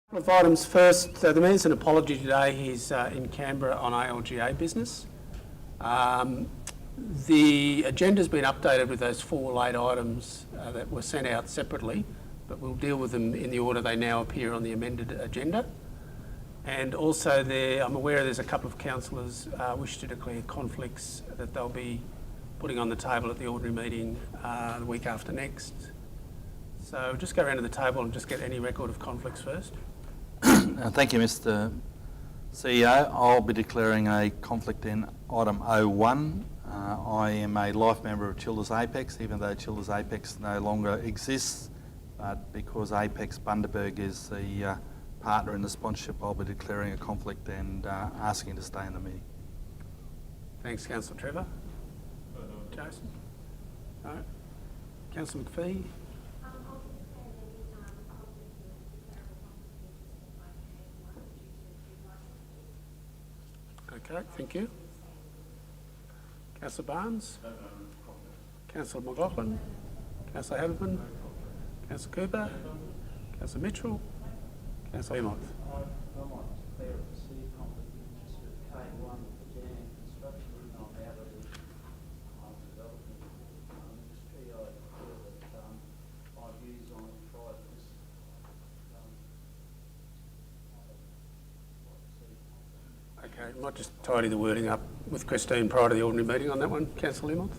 Couple of items first. The Mayor's an apology today. He's in Canberra on ALGA business. The agenda's been updated with those 4 late items that were sent out separately, but we'll deal with them in the order they now appear on the amended agenda. And also I'm aware there's a couple of councillors wish to declare conflicts that they'll be putting on the table at the ordinary meeting the week after next. So just go around to the table and just get any record of conflicts first. Thank you, Mr. CEO. I'll be declaring a conflict in item 01. I am a life member of Childers Apex, even though Childers Apex no longer exists, but because Apex Bundaberg is the partner in the sponsorship, I'll be declaring a conflict and asking to stay in the meeting. Thanks, Councillor Trevor. Jason? No? Councillor McPhee? Okay, thank you. Councillor Barnes? Councillor McLaughlin? Councillor Haberman? Councillor Cooper? Councillor Mitchell? Councillor Emmott? Okay, might just tidy the wording up with Christine prior to the ordinary meeting on that one, Councillor Emmott.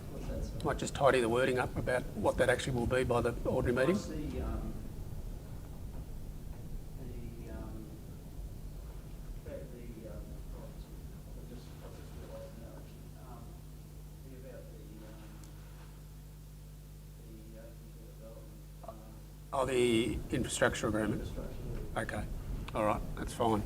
Might just tidy the wording up about what that actually will be by the ordinary meeting. Oh, the infrastructure agreement. Okay, all right, that's fine.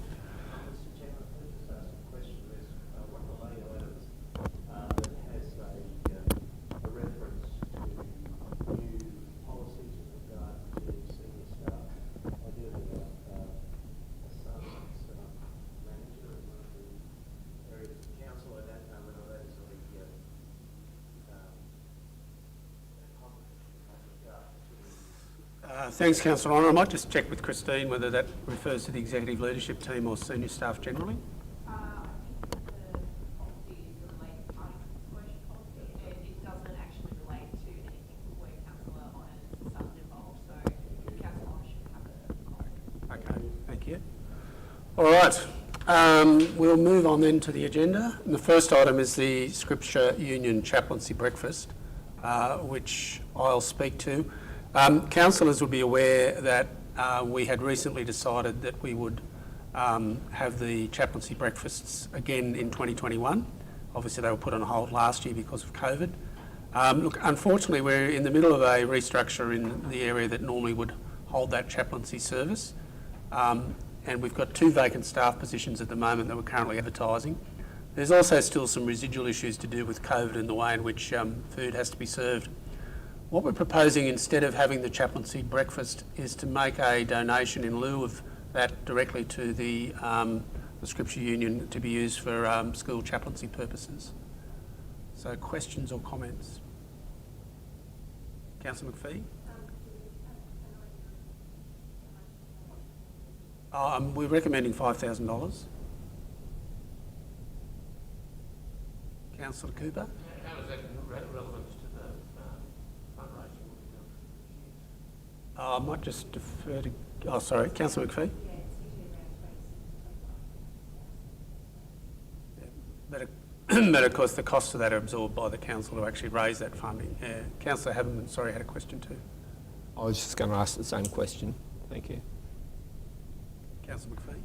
Thanks, Councillor Honour. I might just check with Christine whether that refers to the executive leadership team or senior staff generally. I think the policy is a related party disclosure policy, and it doesn't actually relate to anything where Councillor Honour's son's involved, so Councillor Honour should have a Okay, thank you. All right, we'll move on then to the agenda. And the first item is the Scripture Union Chaplaincy Breakfast, which I'll speak to. Councillors will be aware that we had recently decided that we would have the chaplaincy breakfasts again in 2021. Obviously they were put on hold last year because of COVID. Look, unfortunately we're in the middle of a restructure in the area that normally would hold that chaplaincy service. And we've got 2 vacant staff positions at the moment that we're currently advertising. There's also still some residual issues to do with COVID and the way in which food has to be served. What we're proposing, instead of having the chaplaincy breakfast, is to make a donation in lieu of that directly to the Scripture Union to be used for school chaplaincy purposes. So questions or comments? Councillor McPhee? We're recommending $5,000. Councillor Cooper? How is that relevant to the fundraising? I might just defer to... sorry, Councillor McPhee? But of course the costs of that are absorbed by the council who actually raise that funding. Yeah. Councillor Haberman, sorry, had a question too. I was just going to ask the same question. Thank you. Councillor McPhee?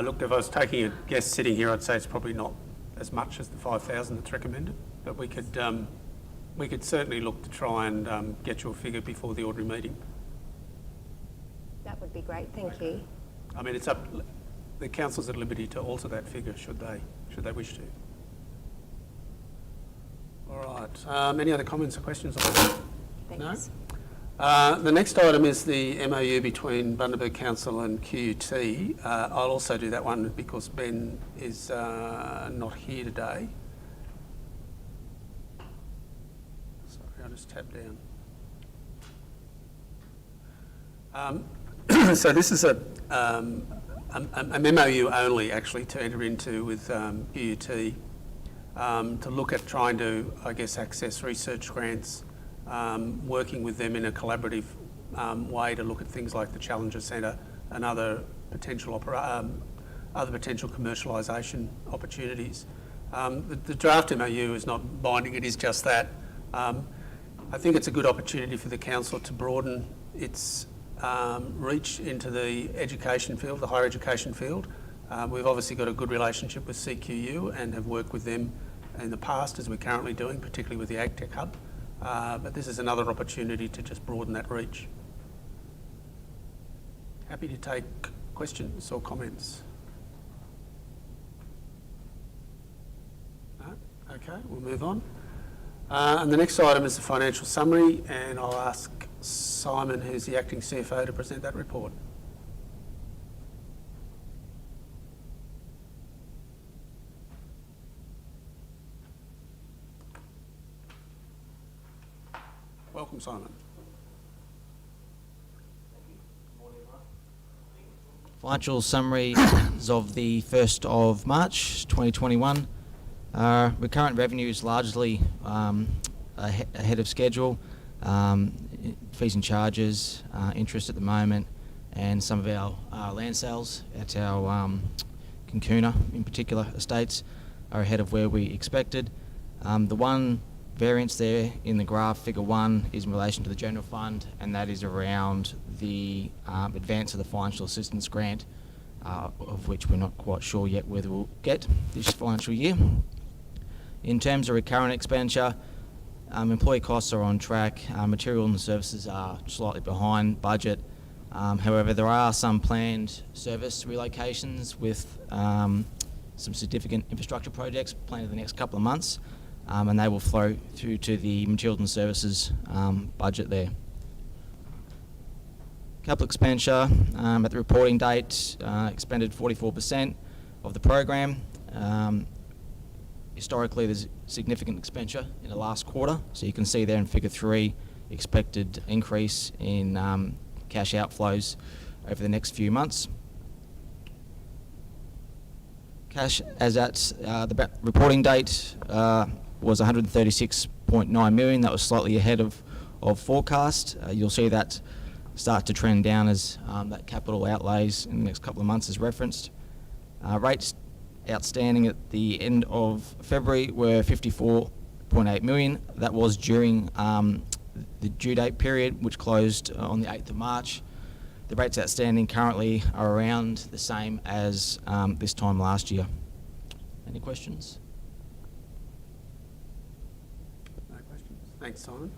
Look, if I was taking a guess sitting here, I'd say it's probably not as much as the 5,000 that's recommended, but we could certainly look to try and get you a figure before the ordinary meeting. That would be great, thank you. I mean, it's up. The council's at liberty to alter that figure should they wish to. All right. Any other comments or questions on that? Thanks. No? The next item is the MOU between Bundaberg Council and Qut. I'll also do that one because Ben is not here today. Sorry, I'll just tab down. So this is a MOU only actually to enter into with Qut to look at trying to, I guess, access research grants, working with them in a collaborative way to look at things like the Challenger Centre and other potential commercialisation opportunities. The draft MOU is not binding, it is just that. I think it's a good opportunity for the council to broaden its reach into the education field, the higher education field. We've obviously got a good relationship with CQU and have worked with them in the past, as we're currently doing, particularly with the AgTech Hub. But this is another opportunity to just broaden that reach. Happy to take questions or comments. No? Okay, we'll move on. And the next item is the financial summary, and I'll ask Simon, who's the acting CFO, to present that report. Welcome, Simon. Financial summary of the 1st of March 2021. Recurrent revenue is largely ahead of schedule. Fees and charges, interest at the moment, and some of our land sales at our Concuna, in particular, estates are ahead of where we expected. The one variance there in the graph, figure 1, is in relation to the general fund, and that is around the advance of the financial assistance grant, of which we're not quite sure yet whether we'll get this financial year. In terms of recurrent expenditure, employee costs are on track, material and services are slightly behind budget. However, there are some planned service relocations with some significant infrastructure projects planned in the next couple of months, and they will flow through to the materials and services budget there. Capital expenditure at the reporting date expended 44% of the program. Historically, there's significant expenditure in the last quarter, so you can see there in figure 3 expected increase in cash outflows over the next few months. Cash as at the reporting date was 136.9 million. That was slightly ahead of forecast. You'll see that start to trend down as that capital outlays in the next couple of months is referenced. Rates outstanding at the end of February were 54.8 million. That was during the due date period, which closed on the 8th of March. The rates outstanding currently are around the same as this time last year. Any questions? No questions. Thanks, Simon.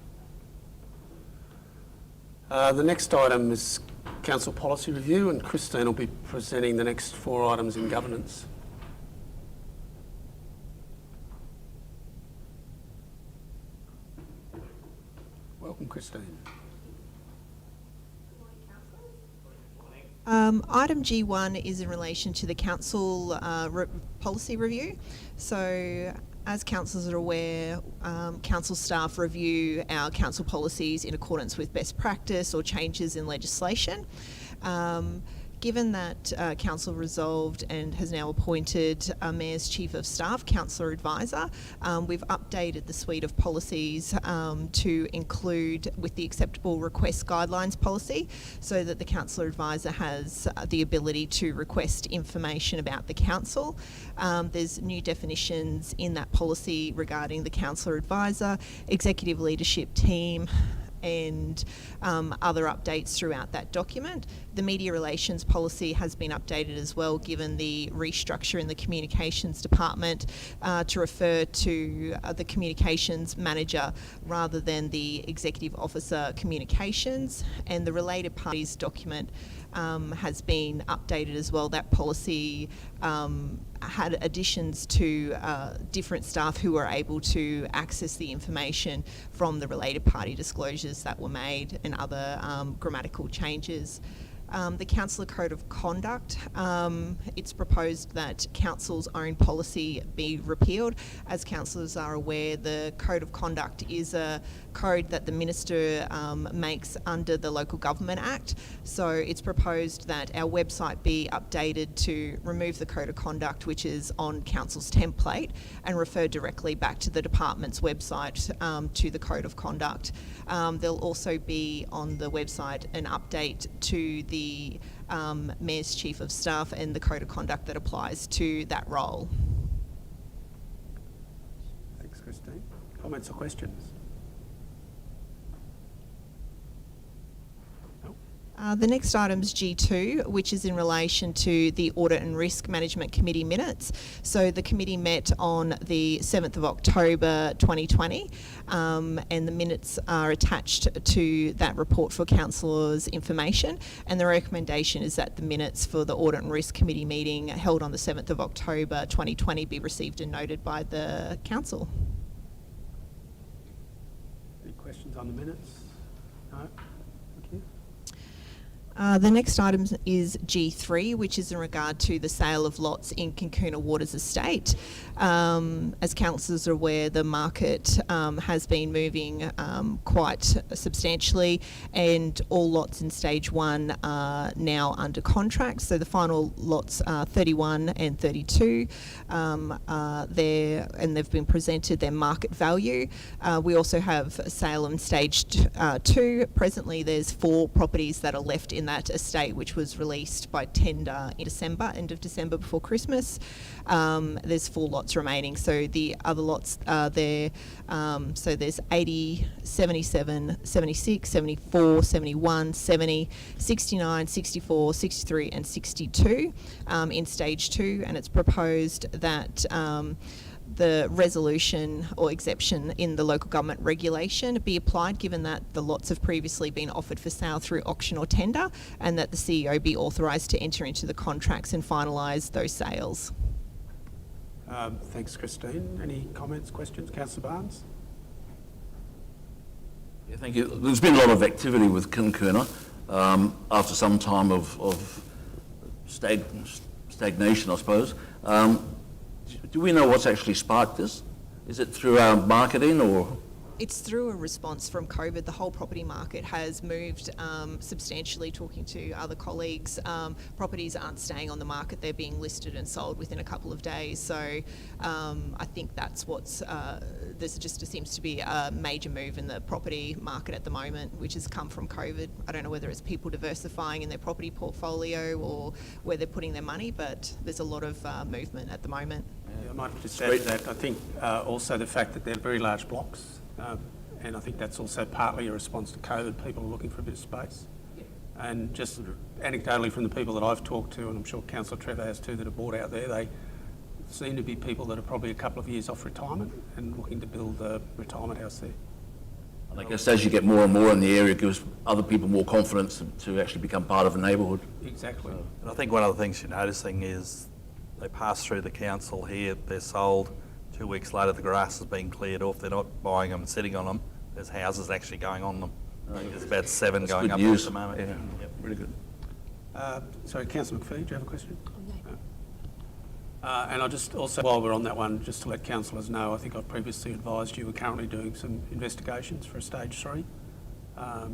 The next item is Council Policy Review, and Christine will be presenting the next 4 items in governance. Welcome, Christine. Item G1 is in relation to the council policy review. So, as councillors are aware, council staff review our council policies in accordance with best practice or changes in legislation. Given that council resolved and has now appointed a Mayor's Chief of Staff, Councillor Advisor, we've updated the suite of policies to include with the acceptable request guidelines policy, so that the Councillor Advisor has the ability to request information about the council. There's new definitions in that policy regarding the Councillor Advisor, executive leadership team, and other updates throughout that document. The media relations policy has been updated as well, given the restructure in the communications department to refer to the communications manager rather than the executive officer communications. And the related parties document has been updated as well. That policy had additions to different staff who were able to access the information from the related party disclosures that were made and other grammatical changes. The Councillor Code of Conduct, it's proposed that Council's own policy be repealed. As councillors are aware, the Code of Conduct is a code that the Minister makes under the Local Government Act. So it's proposed that our website be updated to remove the Code of Conduct, which is on Council's template, and refer directly back to the Department's website to the Code of Conduct. There'll also be on the website an update to the Mayor's Chief of Staff and the Code of Conduct that applies to that role. Thanks, Christine. Comments or questions? The next item is G2, which is in relation to the Audit and Risk Management Committee minutes. So the committee met on the 7th of October 2020, and the minutes are attached to that report for councillors' information. And the recommendation is that the minutes for the Audit and Risk Committee meeting held on the 7th of October 2020 be received and noted by the council. Any questions on the minutes? No? Thank you. The next item is G3, which is in regard to the sale of lots in Cancuna Waters Estate. As councillors are aware, the market has been moving quite substantially, and all lots in stage 1 are now under contract. So the final lots 31 and 32 are there, and they've been presented their market value. We also have Salem stage 2. Presently there's 4 properties that are left in that estate, which was released by tender in December, end of December, before Christmas. There's 4 lots remaining, so the other lots are there. So there's 80, 77, 76, 74, 71, 70, 69, 64, 63 and 62 in stage 2, and it's proposed that the resolution or exception in the local government regulation be applied, given that the lots have previously been offered for sale through auction or tender, and that the CEO be authorised to enter into the contracts and finalise those sales. Thanks, Christine. Any comments, questions? Councillor Barnes? Yeah, thank you. There's been a lot of activity with Cancuna after some time of stagnation, I suppose. Do we know what's actually sparked this? Is it through our marketing or? It's through a response from COVID. The whole property market has moved substantially. Talking to other colleagues, properties aren't staying on the market. They're being listed and sold within a couple of days. So I think that's what's, there's just seems to be a major move in the property market at the moment, which has come from COVID. I don't know whether it's people diversifying in their property portfolio or where they're putting their money, but there's a lot of movement at the moment. Yeah, I might just add to that. I think also the fact that they're very large blocks. And I think that's also partly a response to COVID. People are looking for a bit of space. And just anecdotally from the people that I've talked to, and I'm sure Councillor Trevor has too, that are bought out there, they seem to be people that are probably a couple of years off retirement and looking to build a retirement house there. And I guess as you get more and more in the area, it gives other people more confidence to actually become part of a neighbourhood. Exactly. And I think one of the things you're noticing is they pass through the council here, they're sold. 2 weeks later, the grass has been cleared off. They're not buying them and sitting on them. There's houses actually going on them. I think there's about 7 That's going good up news. at the moment. Yeah, Yep. really good. Sorry, Councillor McPhee, do you have a question? And I just also, while we're on that one, just to let councillors know, I think I've previously advised you we're currently doing some investigations for a stage 3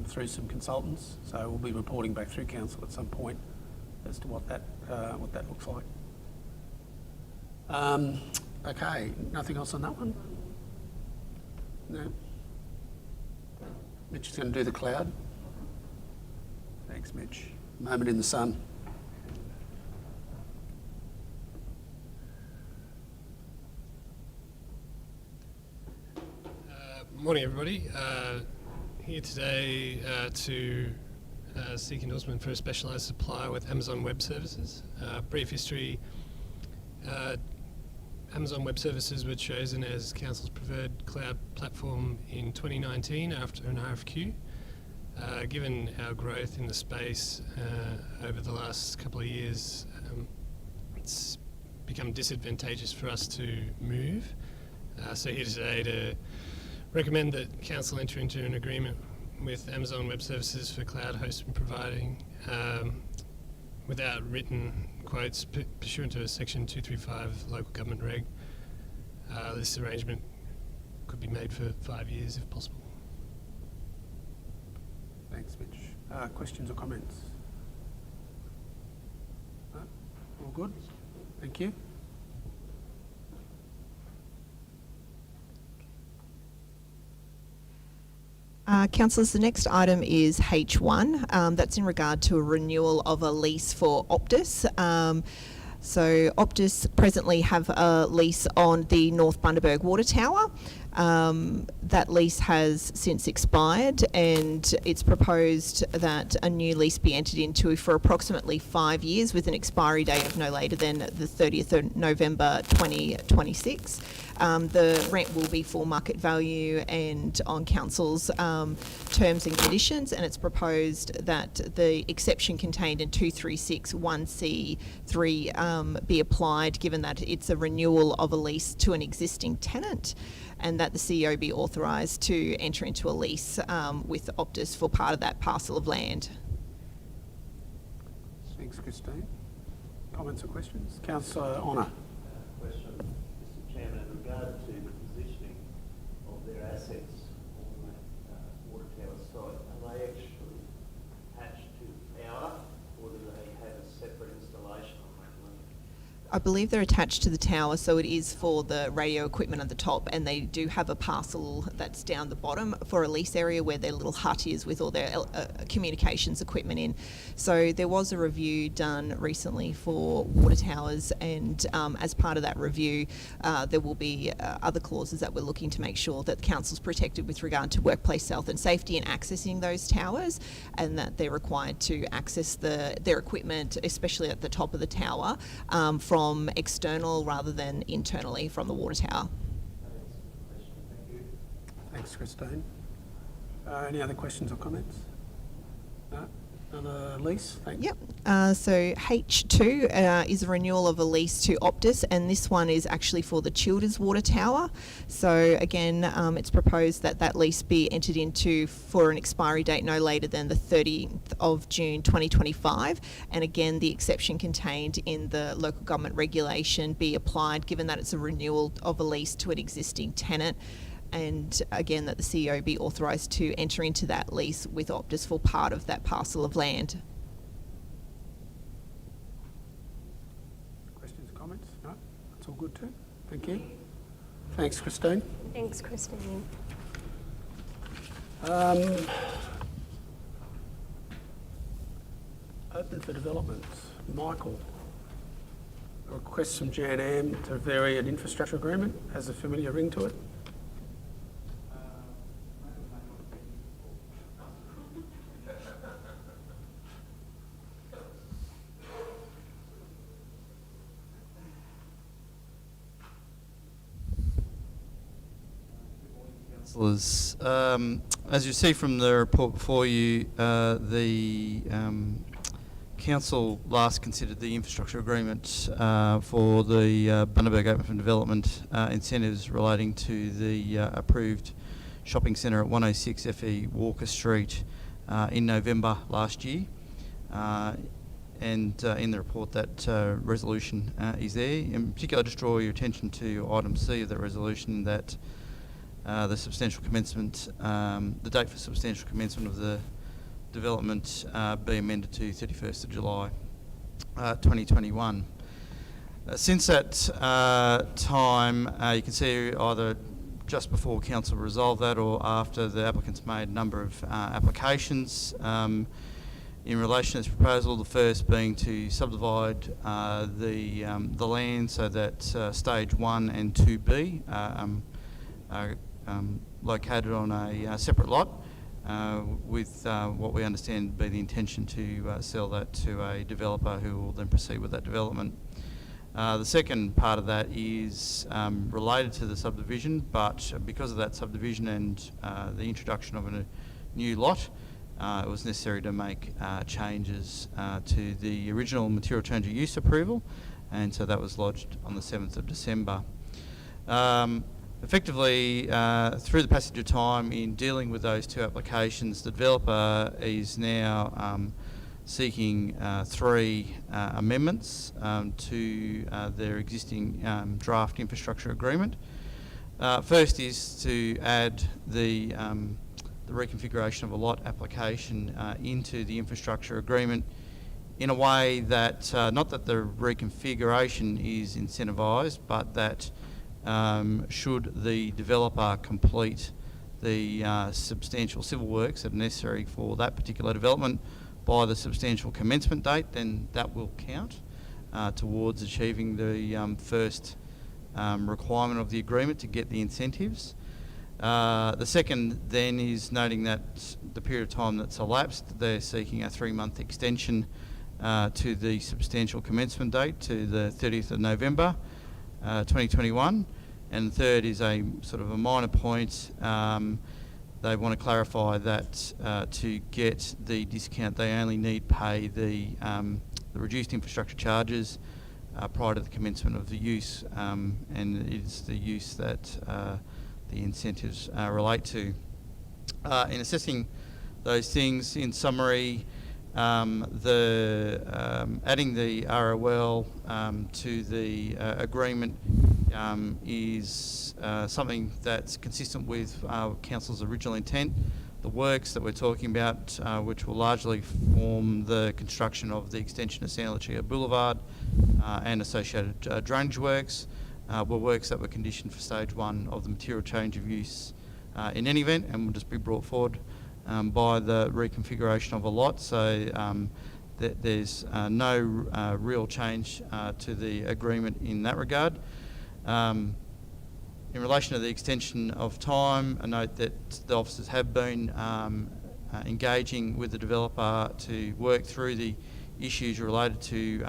through some consultants. So we'll be reporting back through council at some point as to what that looks like. Okay, nothing else on that one? No? Mitch is going to do the cloud. Thanks, Mitch. Moment in the sun. Morning, everybody. Here today to seek endorsement for a specialised supplier with Amazon Web Services. Brief history. Amazon Web Services were chosen as Council's preferred cloud platform in 2019 after an RFQ. Given our growth in the space over the last couple of years, it's become disadvantageous for us to move. So here today to recommend that Council enter into an agreement with Amazon Web Services for cloud hosting providing without written quotes pursuant to Section 235 Local Government Reg. This arrangement could be made for 5 years if possible. Thanks, Mitch. Questions or comments? No? All good? Thank you. Councillors, the next item is H1. That's in regard to a renewal of a lease for Optus. So Optus presently have a lease on the North Bundaberg Water Tower. That lease has since expired, and it's proposed that a new lease be entered into for approximately 5 years with an expiry date of no later than the 30th of November 2026. The rent will be full market value and on Council's terms and conditions, and it's proposed that the exception contained in 2361C3 be applied, given that it's a renewal of a lease to an existing tenant, and that the CEO be authorised to enter into a lease with Optus for part of that parcel of land. Thanks, Christine. Comments or questions? Councillor Honour. Question, Mr. Chairman, in regard to the positioning of their assets on that water tower site, are they actually attached to the tower, or do they have a separate installation on that land? I believe they're attached to the tower, so it is for the radio equipment at the top, and they do have a parcel that's down the bottom for a lease area where their little hut is with all their communications equipment in. So there was a review done recently for water towers, and as part of that review, there will be other clauses that we're looking to make sure that the council's protected with regard to workplace health and safety in accessing those towers, and that they're required to access their equipment, especially at the top of the tower, from external rather than internally from the water tower. Thanks, Christine. Any other questions or comments? No? Another lease? Thanks. Yep. So H2 is a renewal of a lease to Optus, and this one is actually for the Childers Water Tower. So again, it's proposed that that lease be entered into for an expiry date no later than the 30th of June 2025. And again, the exception contained in the local government regulation be applied, given that it's a renewal of a lease to an existing tenant. And again, that the CEO be authorised to enter into that lease with Optus for part of that parcel of land. Questions, comments? No? That's all good too. Thank you. Thanks, Christine. Thanks, Christine. Open for development. Michael. A request from Jan Am to vary an infrastructure agreement. Has a familiar ring to it. Councillors, as you see from the report before you, the Council last considered the infrastructure agreement for the Bundaberg Open for Development incentives relating to the approved shopping centre at 106 FE Walker Street in November last year. And in the report that resolution is there. In particular, just draw your attention to item C of the resolution, that the substantial commencement, the date for substantial commencement of the development be amended to 31st of July 2021. Since that time, you can see either just before Council resolved that or after, the applicants made a number of applications in relation to this proposal, the first being to subdivide the land so that stage 1 and 2B are located on a separate lot, with what we understand to be the intention to sell that to a developer who will then proceed with that development. The second part of that is related to the subdivision, but because of that subdivision and the introduction of a new lot, it was necessary to make changes to the original material change of use approval, and so that was lodged on the 7th of December. Effectively, through the passage of time in dealing with those two applications, the developer is now seeking 3 amendments to their existing draft infrastructure agreement. First is to add the reconfiguration of a lot application into the infrastructure agreement in a way that, not that the reconfiguration is incentivised, but that should the developer complete the substantial civil works that are necessary for that particular development by the substantial commencement date, then that will count towards achieving the first requirement of the agreement to get the incentives. The second then is noting that the period of time that's elapsed, they're seeking a 3-month extension to the substantial commencement date to the 30th of November 2021. And the third is a sort of a minor point. They want to clarify that to get the discount, they only need pay the reduced infrastructure charges prior to the commencement of the use, and it's the use that the incentives relate to. In assessing those things, in summary, adding the ROL to the agreement is something that's consistent with Council's original intent. The works that we're talking about, which will largely form the construction of the extension of San Lucia Boulevard and associated drainage works, were works that were conditioned for stage 1 of the material change of use in any event, and will just be brought forward by the reconfiguration of a lot. So there's no real change to the agreement in that regard. In relation to the extension of time, I note that the officers have been engaging with the developer to work through the issues related to,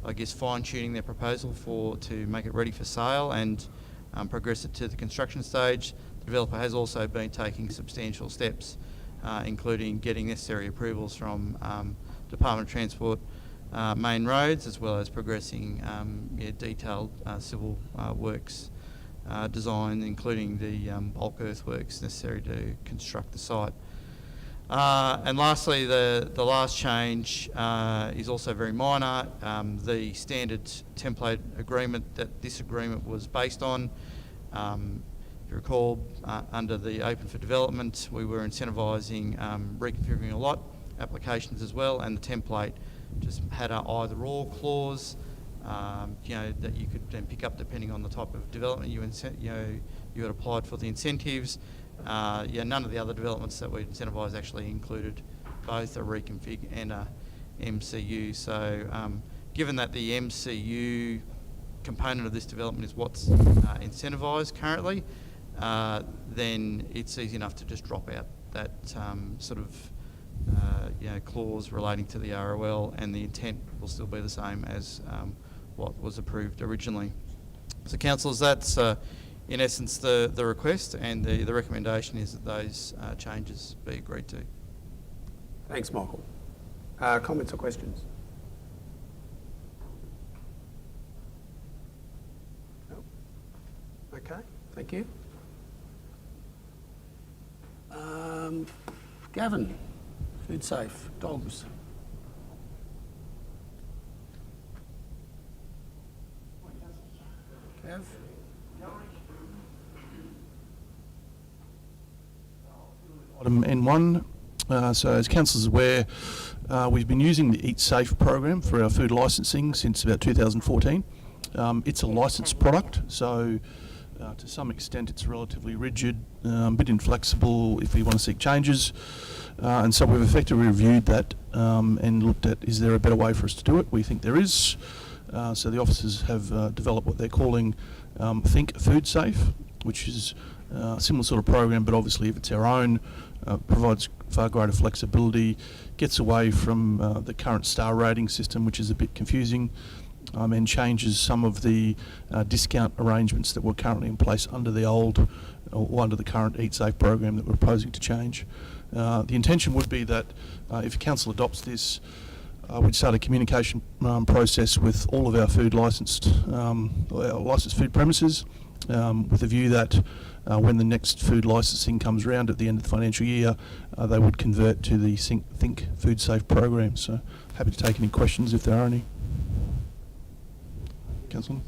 I guess, fine-tuning their proposal to make it ready for sale and progress it to the construction stage. The developer has also been taking substantial steps, including getting necessary approvals from Department of Transport, main roads, as well as progressing detailed civil works design, including the bulk earthworks necessary to construct the site. And lastly, the last change is also very minor. The standard template agreement that this agreement was based on, if you recall, under the Open for Development, we were incentivising reconfiguring a lot applications as well, and the template just had an either-or clause, that you could then pick up depending on the type of development you had applied for the incentives. None of the other developments that we incentivised actually included both a reconfig and a MCU. So given that the MCU component of this development is what's incentivised currently, then it's easy enough to just drop out that sort of clause relating to the ROL, and the intent will still be the same as what was approved originally. So councillors, that's in essence the request, and the recommendation is that those changes be agreed to. Thanks, Michael. Comments or questions? No? Okay, thank you. Gavin, food safe, dogs. Gav? Item N1. So as councillors are aware, we've been using the Eat Safe program for our food licensing since about 2014. It's a licensed product, so to some extent it's relatively rigid, a bit inflexible if we want to seek changes. And so we've effectively reviewed that and looked at, is there a better way for us to do it? We think there is. So the officers have developed what they're calling Think Food Safe, which is a similar sort of program, but obviously if it's our own, provides far greater flexibility, gets away from the current star rating system, which is a bit confusing, and changes some of the discount arrangements that were currently in place under the old or under the current Eat Safe program that we're proposing to change. The intention would be that if council adopts this, we'd start a communication process with all of our licensed food premises, with a view that when the next food licensing comes round at the end of the financial year, they would convert to the Think Food Safe program. So happy to take any questions if there are any. Councillor?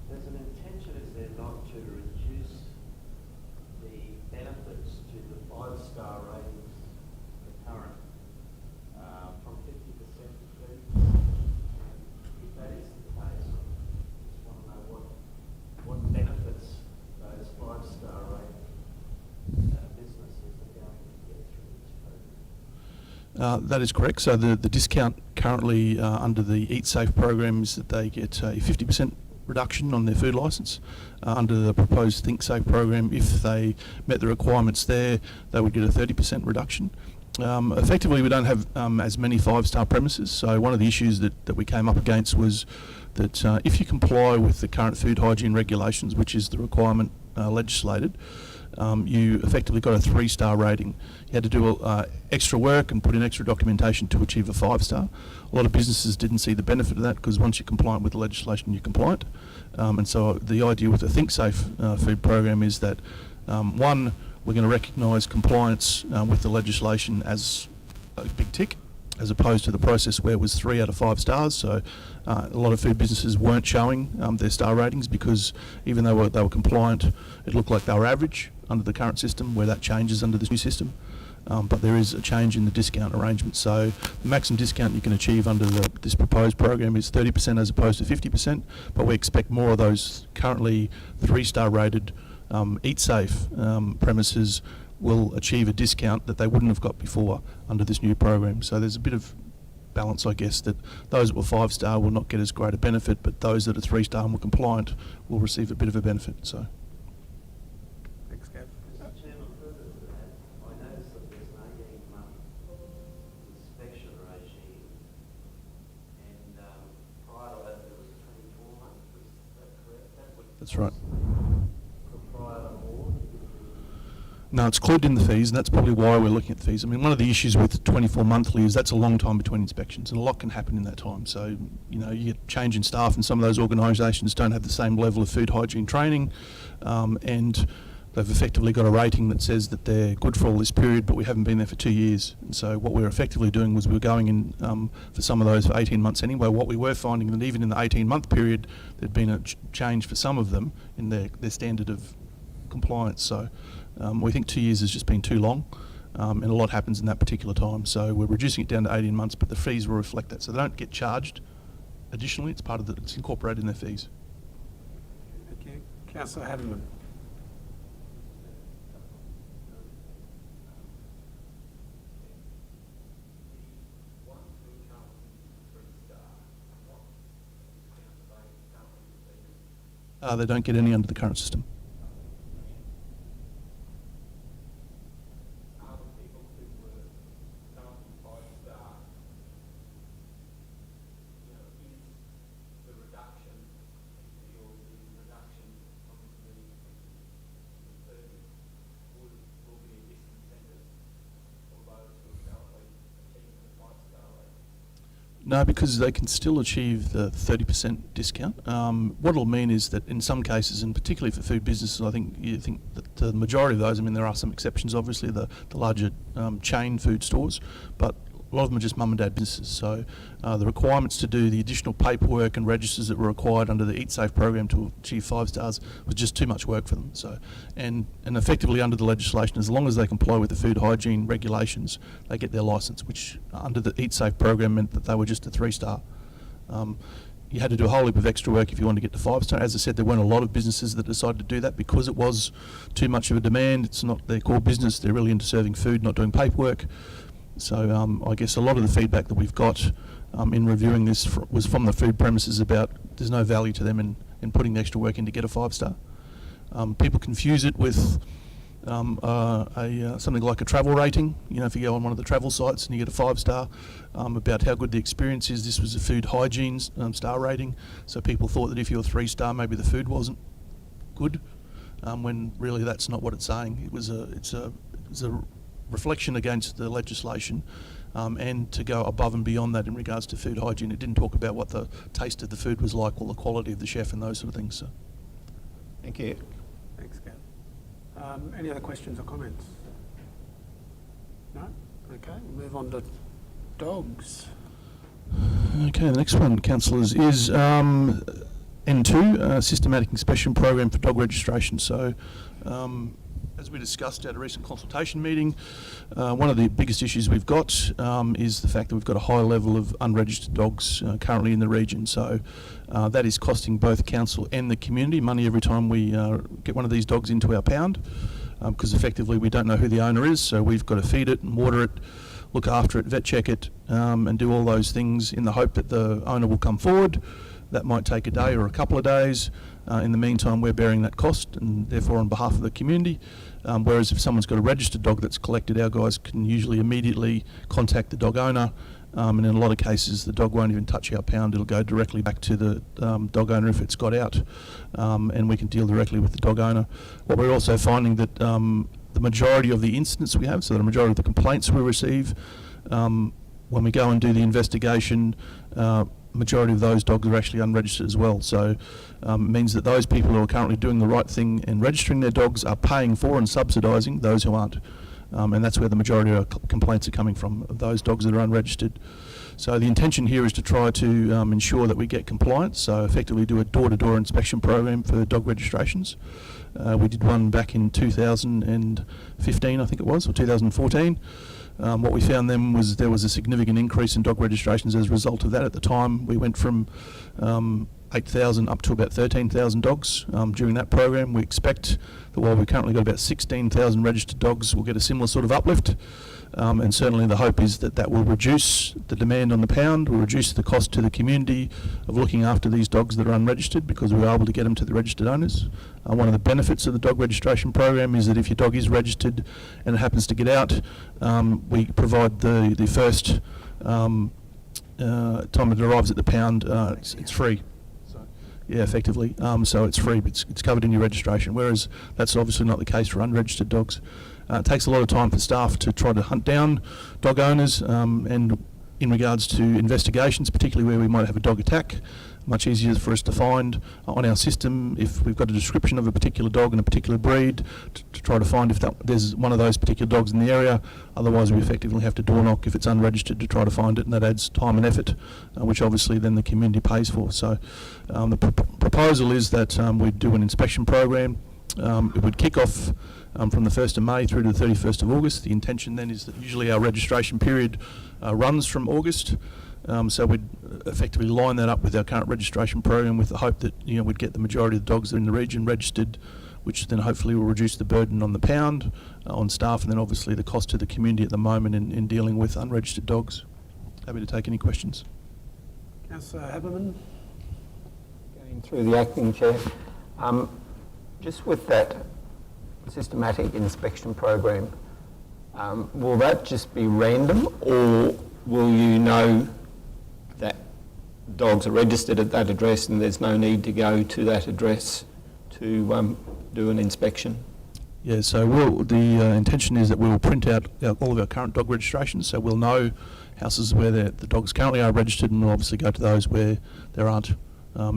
There's an intention, is there not, to reduce the benefits to the 5-star ratings, the current, from 50% to 30%? If that is the case, I just want to know what benefits those 5-star rating businesses are going to get through this program. That is correct. So the discount currently under the Eat Safe program is that they get a 50% reduction on their food licence. Under the proposed Think Safe program, if they met the requirements there, they would get a 30% reduction. Effectively, we don't have as many 5-star premises, so one of the issues that we came up against was that if you comply with the current food hygiene regulations, which is the requirement legislated, you effectively got a 3-star rating. You had to do extra work and put in extra documentation to achieve a 5-star. A lot of businesses didn't see the benefit of that, because once you're compliant with the legislation, you're compliant. And so the idea with the Think Safe food program is that, one, we're going to recognise compliance with the legislation as a big tick, as opposed to the process where it was 3 out of 5 stars. So a lot of food businesses weren't showing their star ratings, because even though they were compliant, it looked like they were average under the current system, where that changes under this new system. But there is a change in the discount arrangement. So the maximum discount you can achieve under this proposed program is 30% as opposed to 50%, but we expect more of those currently 3-star rated Eat Safe premises will achieve a discount that they wouldn't have got before under this new program. So there's a bit of balance, I guess, that those that were 5-star will not get as great a benefit, but those that are 3-star and were compliant will receive a bit of a benefit. So. Thanks, Gav. Mr. Chairman, further to that, I noticed that there's an 18-month inspection regime, and prior to that there was 24 months. Is that correct? That's right. Prior to more? No, it's included in the fees, and that's probably why we're looking at the fees. I mean, one of the issues with 24 monthly is that's a long time between inspections, and a lot can happen in that time. So, you know, you get change in staff, and some of those organisations don't have the same level of food hygiene training, and they've effectively got a rating that says that they're good for all this period, but we haven't been there for 2 years. And so what we were effectively doing was we were going in for some of those for 18 months anyway. What we were finding that even in the 18-month period, there'd been a change for some of them in their standard of compliance. So we think 2 years has just been too long, and a lot happens in that particular time. So we're reducing it down to 18 months, but the fees will reflect that. So they don't get charged additionally. It's part of it's incorporated in their fees. Thank you. Councillor Haberman. They don't get any under the current system. No, because they can still achieve the 30% discount. What it'll mean is that in some cases, and particularly for food businesses, I think you think that the majority of those, I mean, there are some exceptions, obviously, the larger chain food stores, but a lot of them are just mum and dad businesses. So the requirements to do the additional paperwork and registers that were required under the Eat Safe program to achieve 5 stars was just too much work for them. So, and effectively under the legislation, as long as they comply with the food hygiene regulations, they get their licence, which under the Eat Safe program meant that they were just a 3-star. You had to do a whole heap of extra work if you wanted to get to 5-star. As I said, there weren't a lot of businesses that decided to do that because it was too much of a demand. It's not their core business. They're really into serving food, not doing paperwork. So I guess a lot of the feedback that we've got in reviewing this was from the food premises about there's no value to them in putting the extra work in to get a 5-star. People confuse it with something like a travel rating. You know, if you go on one of the travel sites and you get a 5-star, about how good the experience is. This was a food hygiene star rating. So people thought that if you were 3-star, maybe the food wasn't good, when really that's not what it's saying. It's a reflection against the legislation, and to go above and beyond that in regards to food hygiene. It didn't talk about what the taste of the food was like, or the quality of the chef and those sort of things. So. Thank you. Thanks, Gav. Any other questions or comments? No? Okay, we'll move on to dogs. Okay, the next one, councillors, is N2, Systematic Inspection Program for Dog Registration. So, as we discussed at a recent consultation meeting, one of the biggest issues we've got is the fact that we've got a high level of unregistered dogs currently in the region. So that is costing both council and the community money every time we get one of these dogs into our pound, because effectively we don't know who the owner is, so we've got to feed it and water it, look after it, vet check it, and do all those things in the hope that the owner will come forward. That might take a day or a couple of days. In the meantime, we're bearing that cost, and therefore on behalf of the community. Whereas if someone's got a registered dog that's collected, our guys can usually immediately contact the dog owner, and in a lot of cases the dog won't even touch our pound. It'll go directly back to the dog owner if it's got out, and we can deal directly with the dog owner. What we're also finding that the majority of the incidents we have, so the majority of the complaints we receive, when we go and do the investigation, majority of those dogs are actually unregistered as well. So it means that those people who are currently doing the right thing and registering their dogs are paying for and subsidising those who aren't. And that's where the majority of our complaints are coming from, of those dogs that are unregistered. So the intention here is to try to ensure that we get compliance, so effectively do a door-to-door inspection program for dog registrations. We did one back in 2015, I think it was, or 2014. What we found then was there was a significant increase in dog registrations as a result of that. At the time, we went from 8,000 up to about 13,000 dogs during that program. We expect that while we've currently got about 16,000 registered dogs, we'll get a similar sort of uplift. And certainly the hope is that that will reduce the demand on the pound, will reduce the cost to the community of looking after these dogs that are unregistered, because we're able to get them to the registered owners. One of the benefits of the dog registration program is that if your dog is registered and it happens to get out, we provide the first time it arrives at the pound, it's free. Yeah, effectively. So it's free, but it's covered in your registration, whereas that's obviously not the case for unregistered dogs. It takes a lot of time for staff to try to hunt down dog owners, and in regards to investigations, particularly where we might have a dog attack, much easier for us to find on our system if we've got a description of a particular dog and a particular breed to try to find if there's one of those particular dogs in the area. Otherwise we effectively have to door knock if it's unregistered to try to find it, and that adds time and effort, which obviously then the community pays for. So the proposal is that we'd do an inspection program. It would kick off from the 1st of May through to the 31st of August. The intention then is that usually our registration period runs from August. So we'd effectively line that up with our current registration program, with the hope that we'd get the majority of the dogs that are in the region registered, which then hopefully will reduce the burden on the pound, on staff, and then obviously the cost to the community at the moment in dealing with unregistered dogs. Happy to take any questions. Councillor Haberman. Going through the acting chair, just with that systematic inspection program, will that just be random, or will you know that dogs are registered at that address and there's no need to go to that address to do an inspection? Yeah, so the intention is that we will print out all of our current dog registrations, so we'll know houses where the dogs currently are registered, and we'll obviously go to those where there aren't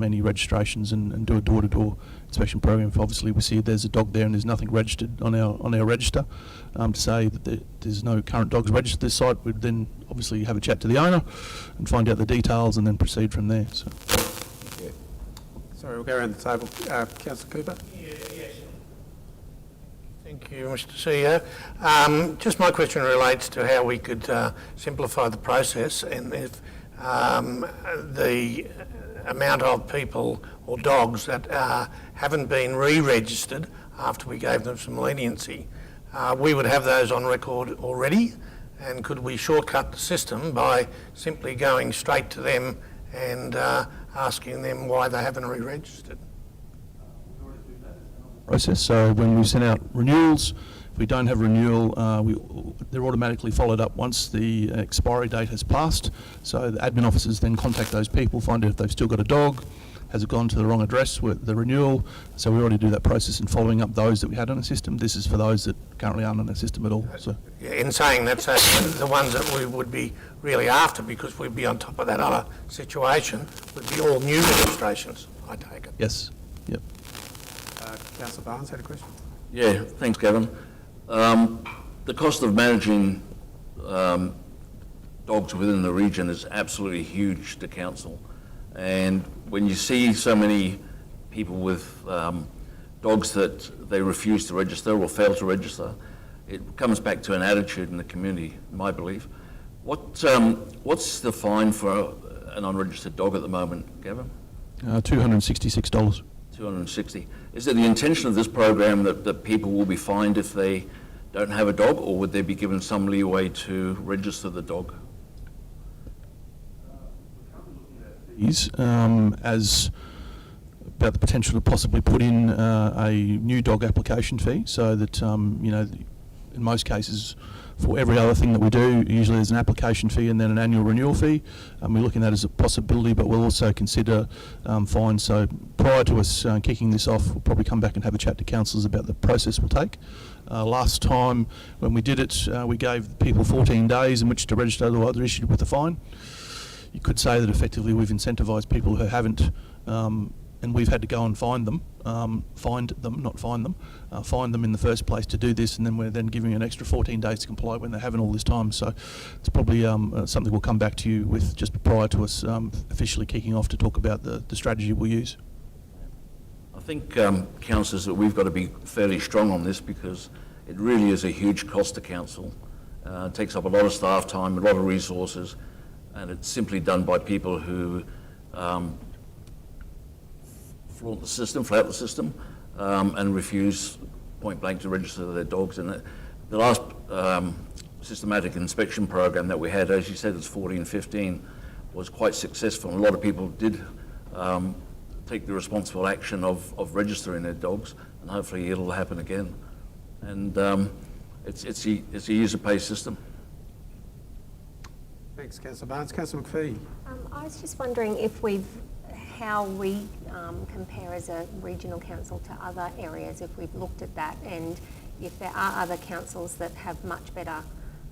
any registrations and do a door-to-door inspection program. If obviously we see there's a dog there and there's nothing registered on our register, to say that there's no current dogs registered at this site, we'd then obviously have a chat to the owner and find out the details and then proceed from there. So. Sorry, we'll go around the table. Councillor Cooper. Yes. Thank you, Mr. CEO. Just my question relates to how we could simplify the process, and if the amount of people or dogs that haven't been re-registered after we gave them some leniency, we would have those on record already, and could we shortcut the system by simply going straight to them and asking them why they haven't re-registered? Process. So when we send out renewals, if we don't have renewal, they're automatically followed up once the expiry date has passed. So the admin officers then contact those people, find out if they've still got a dog, has it gone to the wrong address with the renewal? So we already do that process in following up those that we had on the system. This is for those that currently aren't on the system at all. So Yeah, in saying that, so the ones that we would be really after, because we'd be on top of that other situation, would be all new registrations, I take it. yes, yep. Councillor Barnes had a question. Yeah, thanks, Gavin. The cost of managing dogs within the region is absolutely huge to council. And when you see so many people with dogs that they refuse to register or fail to register, it comes back to an attitude in the community, in my belief. What's the fine for an unregistered dog at the moment, Gavin? $266. 260. Is it the intention of this program that people will be fined if they don't have a dog, or would they be given some leeway to register the dog? As about the potential to possibly put in a new dog application fee, so that in most cases, for every other thing that we do, usually there's an application fee and then an annual renewal fee. We're looking at that as a possibility, but we'll also consider fines. So prior to us kicking this off, we'll probably come back and have a chat to councillors about the process we'll take. Last time when we did it, we gave people 14 days in which to register, otherwise they're issued with a fine. You could say that effectively we've incentivised people who haven't, and we've had to go and find them in the first place to do this, and then we're then giving an extra 14 days to comply when they haven't all this time. So it's probably something we'll come back to you with just prior to us officially kicking off to talk about the strategy we'll use. I think, councillors, that we've got to be fairly strong on this, because it really is a huge cost to council. It takes up a lot of staff time, a lot of resources, and it's simply done by people who flout the system, and refuse point blank to register their dogs. And the last systematic inspection program that we had, as you said, it's 14-15, was quite successful. A lot of people did take the responsible action of registering their dogs, and hopefully it'll happen again. And it's a user-pay system. Thanks, Councillor Barnes. Councillor McPhee. I was just wondering how we compare as a regional council to other areas, if we've looked at that, and if there are other councils that have much better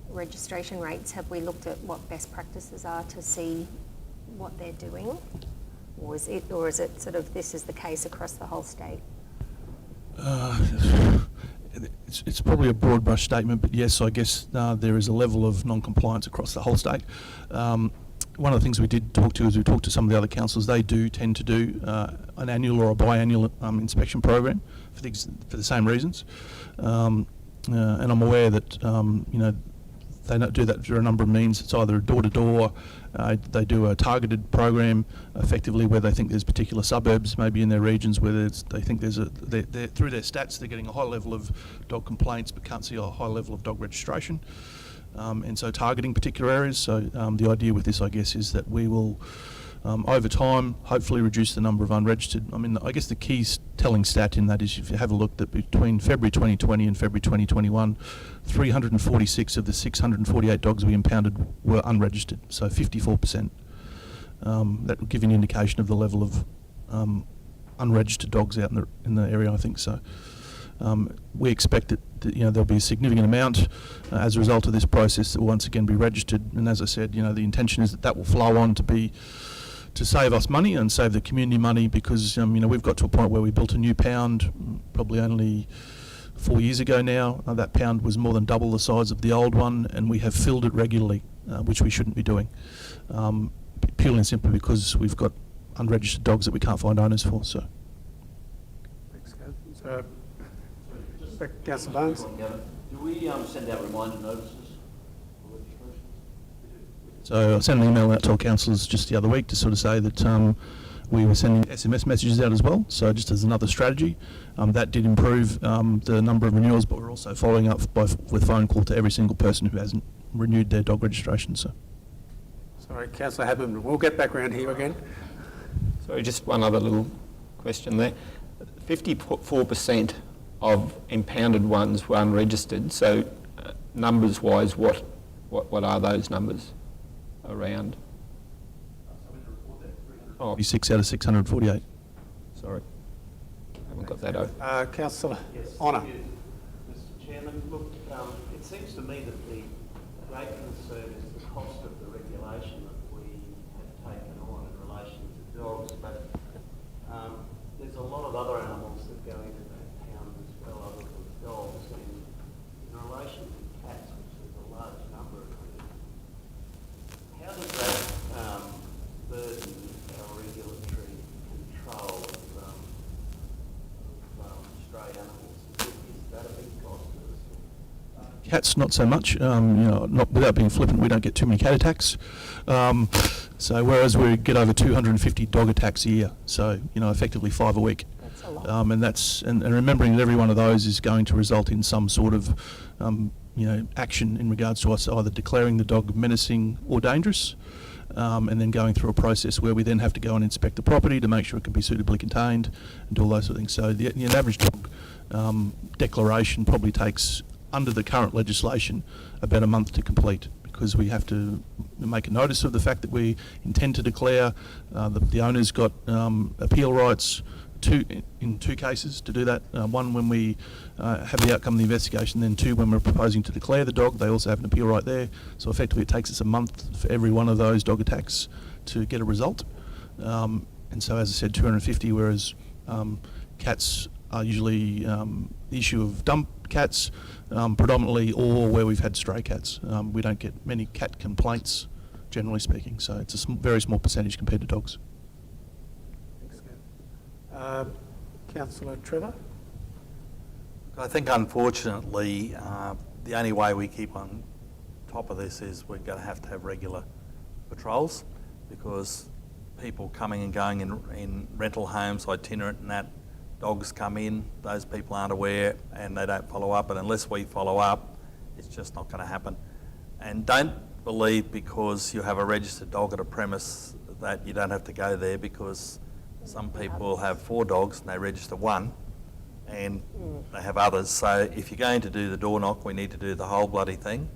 registration rates, have we looked at what best practices are to see what they're doing? Or is it sort of this is the case across the whole state? It's probably a broad brush statement, but yes, I guess there is a level of non-compliance across the whole state. One of the things we did talk to is we talked to some of the other councils. They do tend to do an annual or a biannual inspection program for the same reasons, and I'm aware that they don't do that through a number of means. It's either door-to-door, they do a targeted program effectively where they think there's particular suburbs maybe in their regions where they think through their stats they're getting a high level of dog complaints but can't see a high level of dog registration. And so targeting particular areas. So the idea with this, I guess, is that we will, over time, hopefully reduce the number of unregistered. I mean, I guess the key telling stat in that is if you have a look that between February 2020 and February 2021, 346 of the 648 dogs we impounded were unregistered, so 54%. That will give you an indication of the level of unregistered dogs out in the area, I think so. We expect that there'll be a significant amount as a result of this process that will once again be registered, and as I said, the intention is that will flow on to save us money and save the community money, because we've got to a point where we built a new pound probably only 4 years ago now. That pound was more than double the size of the old one, and we have filled it regularly, which we shouldn't be doing, purely and simply because we've got unregistered dogs that we can't find owners for. So. Thanks, so, Councillor Barnes. Do we send out reminder notices for registration? So I sent an email out to all councillors just the other week to sort of say that we were sending SMS messages out as well. So just as another strategy, that did improve the number of renewals, but we're also following up with phone call to every single person who hasn't renewed their dog registration. So. Sorry, Councillor Habham, we'll get back around here again. Sorry, just one other little question there. 54% of impounded ones were unregistered. So, numbers-wise, what are those numbers around? So in the report, that Oh, 6 out of 648. sorry. Haven't got that over. Councillor Yes, Honour. thank you, Mr. Chairman. Look, it seems to me that the great concern is the cost of the regulation that we have taken on in relation to dogs, but there's a lot of other animals that go into that pound as well, other than dogs, and in relation to cats, which is a large number of them, how does that burden our regulatory control of stray animals? Is that a big cost to us? Cats, not so much. Not without being flippant, we don't get too many cat attacks. So whereas we get over 250 dog attacks a year, so effectively 5 a week. That's a lot. And remembering that every one of those is going to result in some sort of action in regards to us either declaring the dog menacing or dangerous, and then going through a process where we then have to go and inspect the property to make sure it can be suitably contained and do all those sort of things. So the average dog declaration probably takes, under the current legislation, about a month to complete, because we have to make a notice of the fact that we intend to declare. The owner's got appeal rights in two cases to do that. One when we have the outcome of the investigation, then 2 when we're proposing to declare the dog. They also have an appeal right there. So effectively it takes us a month for every one of those dog attacks to get a result. And so as I said, 250, whereas cats are usually the issue of dump cats predominantly, or where we've had stray cats. We don't get many cat complaints, generally speaking, so it's a very small percentage compared to dogs. Thanks, Gav. Councillor Trevor? I think unfortunately the only way we keep on top of this is we're going to have regular patrols, because people coming and going in rental homes, itinerant and that, dogs come in, those people aren't aware and they don't follow up, and unless we follow up, it's just not going to happen. And don't believe because you have a registered dog at a premise that you don't have to go there, because some people have 4 dogs and they register 1 and they have others. So if you're going to do the door knock, we need to do the whole bloody thing,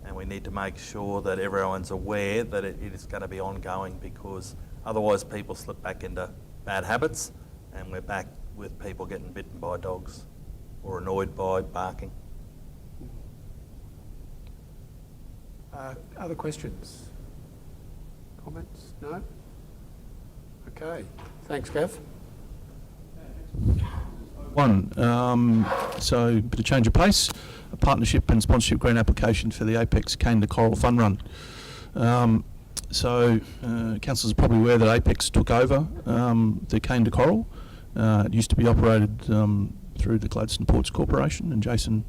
and we need to make sure that everyone's aware that it is going to be ongoing, because otherwise people slip back into bad habits and we're back with people getting bitten by dogs or annoyed by barking. Other questions? Comments? No? Okay. Thanks, Gav. One, so a bit of change of pace, a partnership and sponsorship grant application for the Apex Cane to Coral Fun Run. Councillors are probably aware that Apex took over the Cane to Coral. It used to be operated through the Gladstone Ports Corporation, and Jason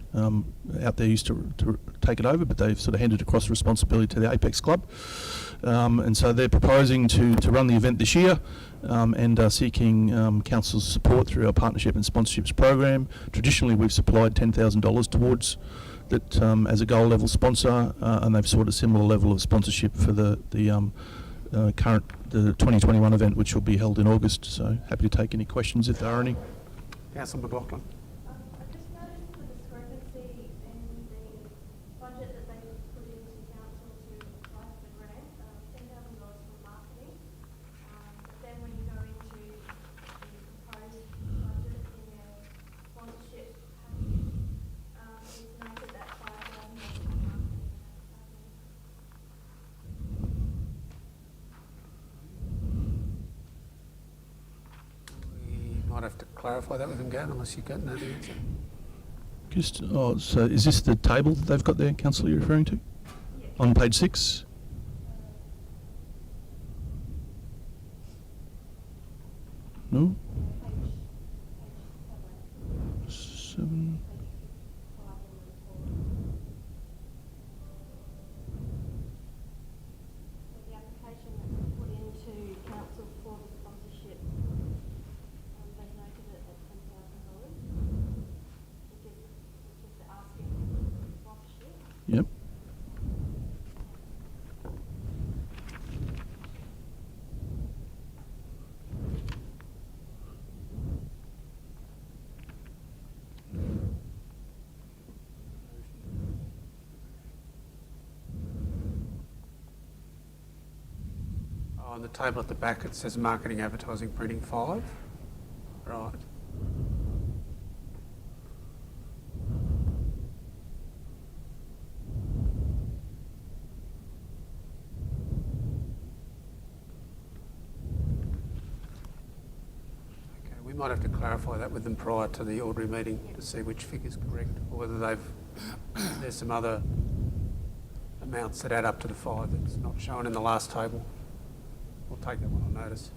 out there used to take it over, but they've sort of handed across responsibility to the Apex Club. And so they're proposing to run the event this year, and are seeking council's support through our partnership and sponsorships program. Traditionally we've supplied $10,000 towards that as a goal level sponsor, and they've sought a similar level of sponsorship for the 2021 event, which will be held in August. So happy to take any questions if there are any. Councillor McLaughlin. I just noticed the discrepancy in the budget that they put into council to apply for the grant, $10,000 for marketing. But then when you go into the proposed budget in their sponsorship package, it's noted that $5,000 for marketing. We might have to clarify that with them, Gav, unless you don't know the answer. So is this the table that they've got there, Councillor, you're referring to? Yes. On page 6? No? Page 7. the application that was put into council for the sponsorship, they noted it at $10,000, which is the asking for sponsorship. Yep. On the table at the back, it says marketing, advertising, printing 5. Right. Okay, we might have to clarify that with them prior to the ordinary meeting to see which figure's correct, or whether there's some other amounts that add up to the 5 that's not shown in the last table. We'll take that one on notice.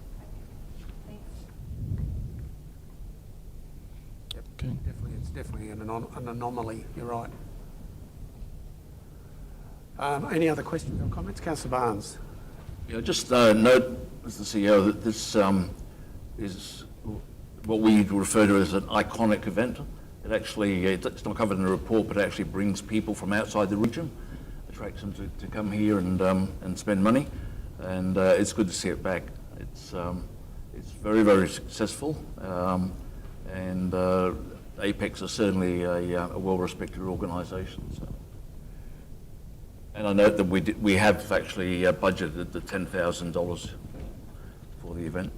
Yep, Okay. it's definitely an anomaly, you're right. Any other questions or comments? Councillor Barnes. Yeah, just note, Mr. CEO, that this is what we refer to as an iconic event. It actually, it's not covered in the report, but it actually brings people from outside the region, attracts them to come here and spend money. And it's good to see it back. It's very, very successful, and Apex is certainly a well-respected organisation. So. And I note that we have actually budgeted the $10,000 for the event.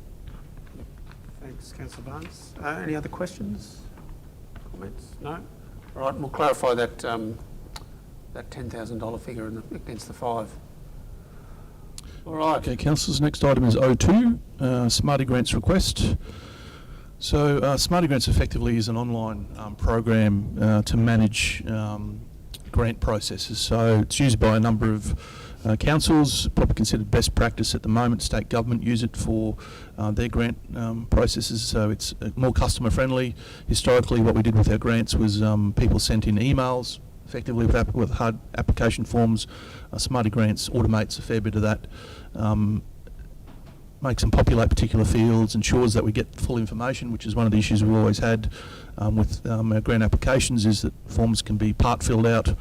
Thanks, Councillor Barnes. Any other questions, comments? No? All right, we'll clarify that that $10,000 figure against the 5. All right. Okay, councillors, next item is 02, Smarty Grants request. So Smarty Grants effectively is an online program to manage grant processes. So it's used by a number of councils, probably considered best practice at the moment. State government use it for their grant processes, so it's more customer friendly. Historically, what we did with our grants was people sent in emails, effectively with hard application forms. Smarty Grants automates a fair bit of that, makes them populate particular fields, ensures that we get full information, which is one of the issues we've always had with our grant applications, is that forms can be part filled out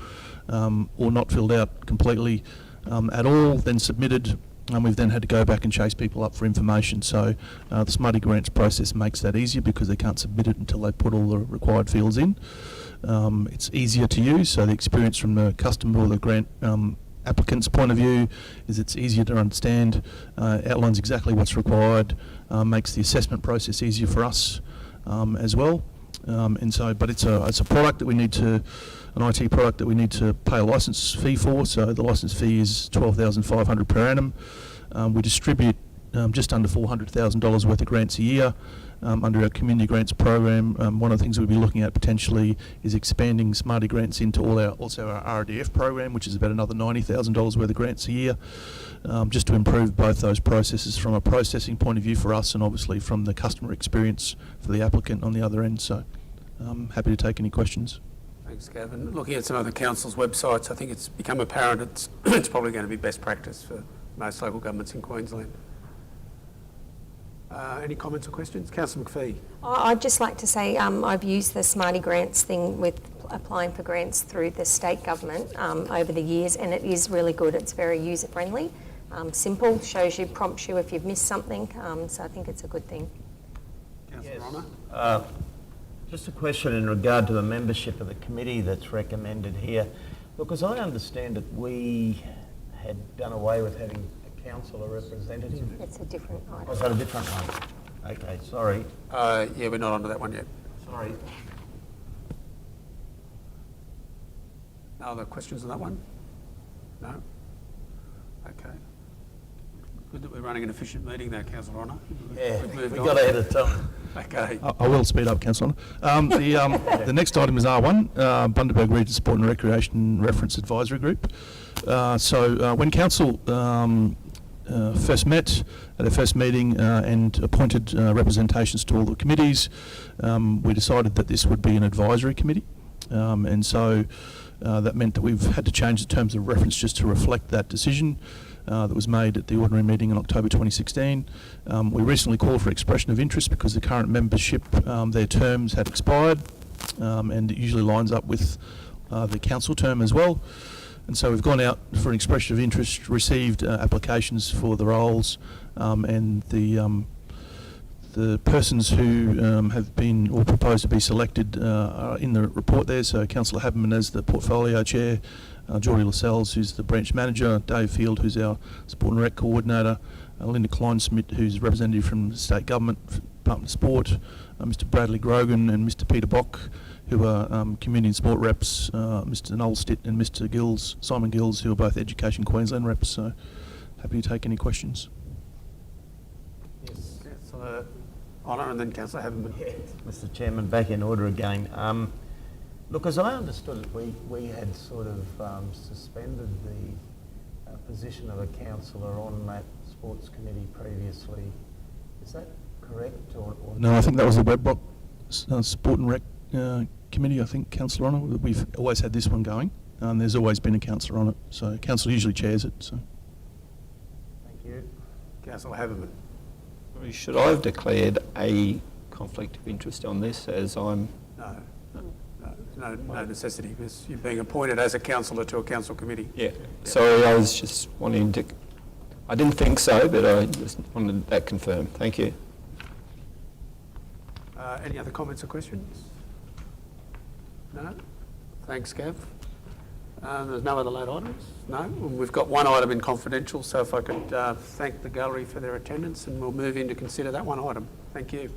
or not filled out completely at all, then submitted, and we've then had to go back and chase people up for information. So the Smarty Grants process makes that easier because they can't submit it until they put all the required fields in. It's easier to use, so the experience from the customer or the grant applicant's point of view is it's easier to understand, outlines exactly what's required, makes the assessment process easier for us as well. And so, but it's a product that we need to, an IT product that we need to pay a licence fee for. So the licence fee is $12,500 per annum. We distribute just under $400,000 worth of grants a year under our community grants program. One of the things we'll be looking at potentially is expanding Smarty Grants into also our RDF program, which is about another $90,000 worth of grants a year, just to improve both those processes from a processing point of view for us and obviously from the customer experience for the applicant on the other end. So I'm happy to take any questions. Thanks, Gavin. Looking at some other councils' websites, I think it's become apparent it's probably going to be best practice for most local governments in Queensland. Any comments or questions? Councillor McPhee. I'd just like to say I've used the Smarty Grants thing with applying for grants through the state government over the years, and it is really good. It's very user-friendly, simple, shows you, prompts you if you've missed something, so I think it's a good thing. Councillor Honour. Just a question in regard to the membership of the committee that's recommended here. Look, as I understand it, we had done away with having a councillor representative. It's a different item. Oh, is that a different one? Okay, sorry. Yeah, we're not onto that one yet. Sorry. No other questions on that one? No? Okay. Good that we're running an efficient meeting there, Councillor Honour. Yeah, we got ahead of time. Okay. I will speed up, Councillor. The next item is R1, Bundaberg Region Sport and Recreation Reference Advisory Group. So when Council first met at our first meeting and appointed representations to all the committees, we decided that this would be an advisory committee. And so that meant that we've had to change the terms of reference just to reflect that decision that was made at the ordinary meeting in October 2016. We recently called for expression of interest because the current membership, their terms had expired, and it usually lines up with the council term as well. And so we've gone out for an expression of interest, received applications for the roles, and the persons who have been or proposed to be selected are in the report there. So Councillor Haberman as the portfolio chair, Geordie Lascelles who's the branch manager, Dave Field who's our sport and rec coordinator, Linda Kleinsmith, who's representative from the State Government, Department of Sport, Mr Bradley Grogan and Mr Peter Bock, who are Community and Sport reps, Mr Noel Stitt and Mr Gills, Simon Gills, who are both Education Queensland reps. So happy to take any questions. Yes. Councillor Honour and then Councillor Haberman. Mr Chairman, back in order again. Look, as I understood it, we had sort of suspended the position of a councillor on that sports committee previously. Is that correct? Or No, I think that was the Webbrock Sport and Rec Committee, I think, Councillor on it. We've always had this one going, and there's always been a councillor on it. So councillor usually chairs it. So. Thank you. Councillor Haberman. Should I have declared a conflict of interest on this, as I'm... No necessity, because you're being appointed as a councillor to a council committee. Yeah. Sorry, I was just wanting to... I didn't think so, but I just wanted that confirmed. Thank you. Any other comments or questions? No? Thanks, Gav. There's no other late items? No? We've got one item in confidential, so if I could thank the gallery for their attendance, and we'll move in to consider that one item. Thank you.